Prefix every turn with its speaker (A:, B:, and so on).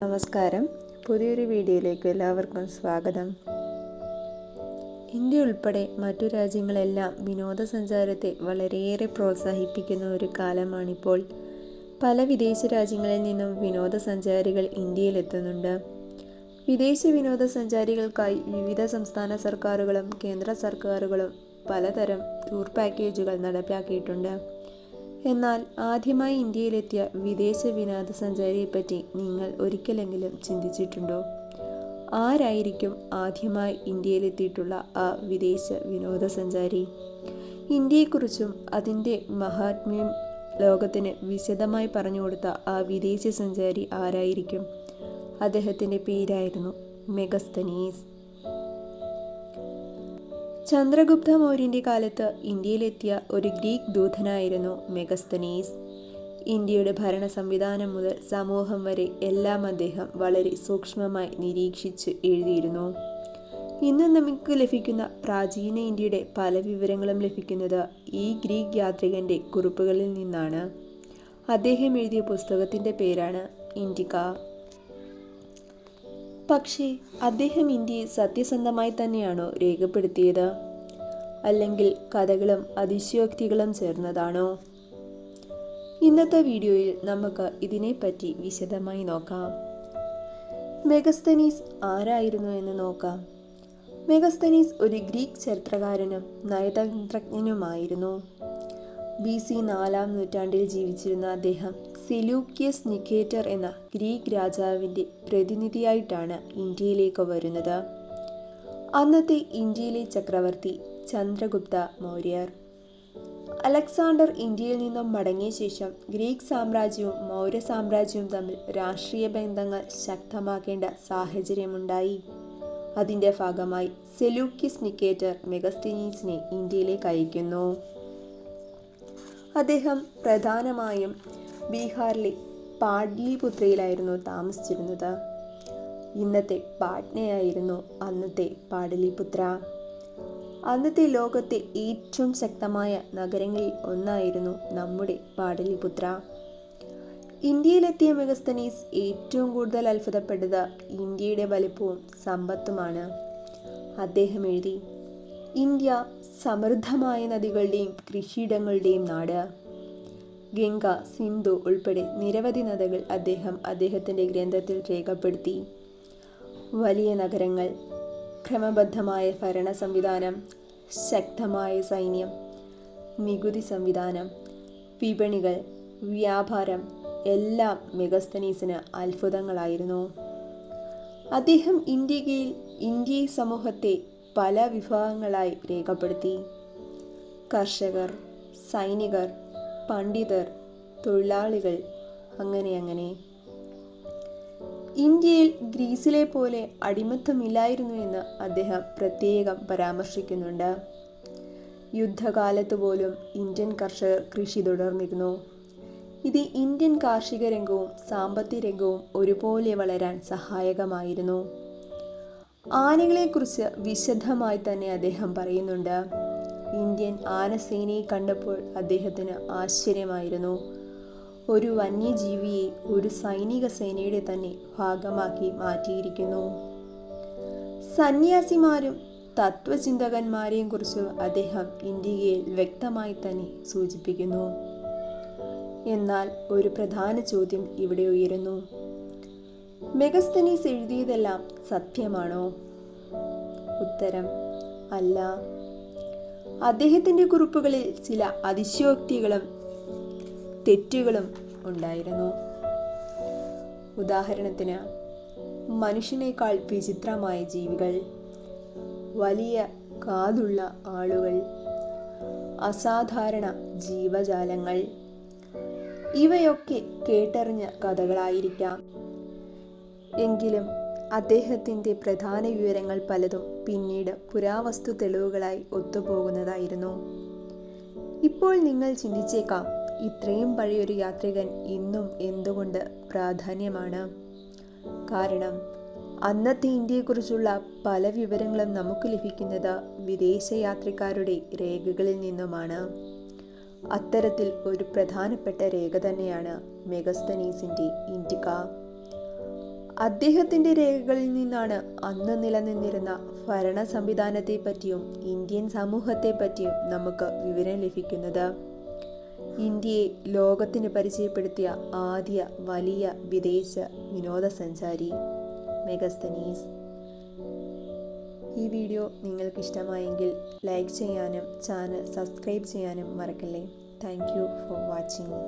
A: നമസ്കാരം. പുതിയൊരു വീഡിയോയിലേക്ക് എല്ലാവർക്കും സ്വാഗതം. ഇന്ത്യ ഉൾപ്പെടെ മറ്റു രാജ്യങ്ങളെല്ലാം വിനോദസഞ്ചാരത്തെ വളരെയേറെ പ്രോത്സാഹിപ്പിക്കുന്ന ഒരു കാലമാണിപ്പോൾ. പല വിദേശ രാജ്യങ്ങളിൽ നിന്നും വിനോദസഞ്ചാരികൾ ഇന്ത്യയിലെത്തുന്നുണ്ട്. വിദേശ വിനോദസഞ്ചാരികൾക്കായി വിവിധ സംസ്ഥാന സർക്കാരുകളും കേന്ദ്ര സർക്കാരുകളും പലതരം ടൂർ പാക്കേജുകൾ നടപ്പിലാക്കിയിട്ടുണ്ട്. എന്നാൽ ആദ്യമായി ഇന്ത്യയിലെത്തിയ വിദേശ വിനോദസഞ്ചാരിയെപ്പറ്റി നിങ്ങൾ ഒരിക്കലെങ്കിലും ചിന്തിച്ചിട്ടുണ്ടോ? ആരായിരിക്കും ആദ്യമായി ഇന്ത്യയിലെത്തിയിട്ടുള്ള ആ വിദേശ വിനോദസഞ്ചാരി? ഇന്ത്യയെക്കുറിച്ചും അതിൻ്റെ മഹാത്മ്യം ലോകത്തിന് വിശദമായി പറഞ്ഞു കൊടുത്ത ആ വിദേശ സഞ്ചാരി ആരായിരിക്കും? അദ്ദേഹത്തിൻ്റെ പേരായിരുന്നു മെഗസ്തനീസ്. ചന്ദ്രഗുപ്ത മൗര്യൻ്റെ കാലത്ത് ഇന്ത്യയിലെത്തിയ ഒരു ഗ്രീക്ക് ദൂതനായിരുന്നു മെഗസ്തനീസ്. ഇന്ത്യയുടെ ഭരണ സംവിധാനം മുതൽ സമൂഹം വരെ എല്ലാം അദ്ദേഹം വളരെ സൂക്ഷ്മമായി നിരീക്ഷിച്ച് എഴുതിയിരുന്നു. ഇന്ന് നമുക്ക് ലഭിക്കുന്ന പ്രാചീന ഇന്ത്യയുടെ പല വിവരങ്ങളും ലഭിക്കുന്നത് ഈ ഗ്രീക്ക് യാത്രികൻ്റെ കുറിപ്പുകളിൽ നിന്നാണ്. അദ്ദേഹം എഴുതിയ പുസ്തകത്തിൻ്റെ പേരാണ് ഇൻഡിക്ക. പക്ഷേ അദ്ദേഹം ഇന്ത്യയെ സത്യസന്ധമായി തന്നെയാണോ രേഖപ്പെടുത്തിയത്? അല്ലെങ്കിൽ കഥകളും അതിശയോക്തികളും ചേർന്നതാണോ? ഇന്നത്തെ വീഡിയോയിൽ നമുക്ക് ഇതിനെപ്പറ്റി വിശദമായി നോക്കാം. മെഗസ്തനീസ് ആരായിരുന്നു എന്ന് നോക്കാം. മെഗസ്തനീസ് ഒരു ഗ്രീക്ക് ചരിത്രകാരനും നയതന്ത്രജ്ഞനുമായിരുന്നു. BC 4-ാം നൂറ്റാണ്ടിൽ ജീവിച്ചിരുന്ന അദ്ദേഹം സെലൂക്കിയസ് നിക്കേറ്റർ എന്ന ഗ്രീക്ക് രാജാവിൻ്റെ പ്രതിനിധിയായിട്ടാണ് ഇന്ത്യയിലേക്ക് വരുന്നത്. അന്നത്തെ ഇന്ത്യയിലെ ചക്രവർത്തി ചന്ദ്രഗുപ്ത മൗര്യർ. അലക്സാണ്ടർ ഇന്ത്യയിൽ നിന്നും മടങ്ങിയ ശേഷം ഗ്രീക്ക് സാമ്രാജ്യവും മൗര്യ സാമ്രാജ്യവും തമ്മിൽ രാഷ്ട്രീയ ബന്ധങ്ങൾ ശക്തമാക്കേണ്ട സാഹചര്യമുണ്ടായി. അതിൻ്റെ ഭാഗമായി സെലൂക്കിയസ് നിക്കേറ്റർ മെഗസ്തനീസിനെ ഇന്ത്യയിലേക്ക് അയക്കുന്നു. അദ്ദേഹം പ്രധാനമായും ബീഹാറിലെ പാട്ലിപുത്രയിലായിരുന്നു താമസിച്ചിരുന്നത്. ഇന്നത്തെ പാട്നയായിരുന്നു അന്നത്തെ പാടലിപുത്ര. അന്നത്തെ ലോകത്തെ ഏറ്റവും ശക്തമായ നഗരങ്ങളിൽ ഒന്നായിരുന്നു നമ്മുടെ പാടലിപുത്ര. ഇന്ത്യയിലെത്തിയ മെഗസ്തനീസ് ഏറ്റവും കൂടുതൽ അത്ഭുതപ്പെട്ടത് ഇന്ത്യയുടെ വലിപ്പവും സമ്പത്തുമാണ്. അദ്ദേഹം എഴുതി, ഇന്ത്യ സമൃദ്ധമായ നദികളുടെയും കൃഷിയിടങ്ങളുടെയും നാട്. ഗംഗ, സിന്ധു ഉൾപ്പെടെ നിരവധി നദികൾ അദ്ദേഹത്തിൻ്റെ ഗ്രന്ഥത്തിൽ രേഖപ്പെടുത്തി. വലിയ നഗരങ്ങൾ, ക്രമബദ്ധമായ ഭരണ സംവിധാനം, ശക്തമായ സൈന്യം, നികുതി സംവിധാനം, വിപണികൾ, വ്യാപാരം എല്ലാം മെഗസ്തനീസിന് അത്ഭുതങ്ങളായിരുന്നു. അദ്ദേഹം ഇന്ത്യ സമൂഹത്തെ പല വിഭാഗങ്ങളായി രേഖപ്പെടുത്തി. കർഷകർ, സൈനികർ, പണ്ഡിതർ, തൊഴിലാളികൾ, അങ്ങനെ. ഇന്ത്യയിൽ ഗ്രീസിലെ പോലെ അടിമത്തമില്ലായിരുന്നു എന്ന് അദ്ദേഹം പ്രത്യേകം പരാമർശിക്കുന്നുണ്ട്. യുദ്ധകാലത്ത് പോലും ഇന്ത്യൻ കർഷകർ കൃഷി തുടർന്നിരുന്നു. ഇത് ഇന്ത്യൻ കാർഷിക രംഗവും സാമ്പത്തിക രംഗവും ഒരുപോലെ വളരാൻ സഹായകമായിരുന്നു. ആനകളെക്കുറിച്ച് വിശദമായി തന്നെ അദ്ദേഹം പറയുന്നുണ്ട്. ഇന്ത്യൻ ആനസേനയെ കണ്ടപ്പോൾ അദ്ദേഹത്തിന് ആശ്ചര്യമായിരുന്നു. ഒരു വന്യജീവിയെ ഒരു സൈനിക സേനയുടെ തന്നെ ഭാഗമാക്കി മാറ്റിയിരിക്കുന്നു. സന്യാസിമാരും തത്വചിന്തകന്മാരെയും കുറിച്ച് അദ്ദേഹം ഇന്ത്യയിൽ വ്യക്തമായി തന്നെ സൂചിപ്പിക്കുന്നു. എന്നാൽ ഒരു പ്രധാന ചോദ്യം ഇവിടെ ഉയരുന്നു. മെഗസ്തനീസ് എഴുതിയതെല്ലാം സത്യമാണോ? ഉത്തരം അല്ല. അദ്ദേഹത്തിൻ്റെ കുറിപ്പുകളിൽ ചില അതിശയോക്തികളും തെറ്റുകളും ഉണ്ടായിരുന്നു. ഉദാഹരണത്തിന്, മനുഷ്യനേക്കാൾ വിചിത്രമായ ജീവികൾ, വലിയ കാതുള്ള ആളുകൾ, അസാധാരണ ജീവജാലങ്ങൾ, ഇവയൊക്കെ കേട്ടറിഞ്ഞ കഥകളായിരിക്കാം. എങ്കിലും അദ്ദേഹത്തിൻ്റെ പ്രധാന വിവരങ്ങൾ പലതും പിന്നീട് പുരാവസ്തു തെളിവുകളായി ഒത്തുപോകുന്നതായിരുന്നു. ഇപ്പോൾ നിങ്ങൾ ചിന്തിച്ചേക്കാം, ഇത്രയും പഴയൊരു യാത്രികൻ ഇന്നും എന്തുകൊണ്ട് പ്രാധാന്യമാണ്? കാരണം അന്നത്തെ ഇന്ത്യയെക്കുറിച്ചുള്ള പല വിവരങ്ങളും നമുക്ക് ലഭിക്കുന്നത് വിദേശ യാത്രക്കാരുടെ രേഖകളിൽ നിന്നുമാണ്. അത്തരത്തിൽ ഒരു പ്രധാനപ്പെട്ട രേഖ തന്നെയാണ് മെഗസ്തനീസിൻ്റെ ഇൻഡിക്ക. അദ്ദേഹത്തിൻ്റെ രേഖകളിൽ നിന്നാണ് അന്ന് നിലനിന്നിരുന്ന ഭരണ സംവിധാനത്തെപ്പറ്റിയും ഇന്ത്യൻ സമൂഹത്തെപ്പറ്റിയും നമുക്ക് വിവരം ലഭിക്കുന്നത്. ഇന്ത്യയെ ലോകത്തിന് പരിചയപ്പെടുത്തിയ ആദ്യ വലിയ വിദേശ വിനോദസഞ്ചാരി മെഗസ്തനീസ്. ഈ വീഡിയോ നിങ്ങൾക്ക് ഇഷ്ടമായെങ്കിൽ ലൈക്ക് ചെയ്യാനും ചാനൽ സബ്സ്ക്രൈബ് ചെയ്യാനും മറക്കല്ലേ. Thank you for watching.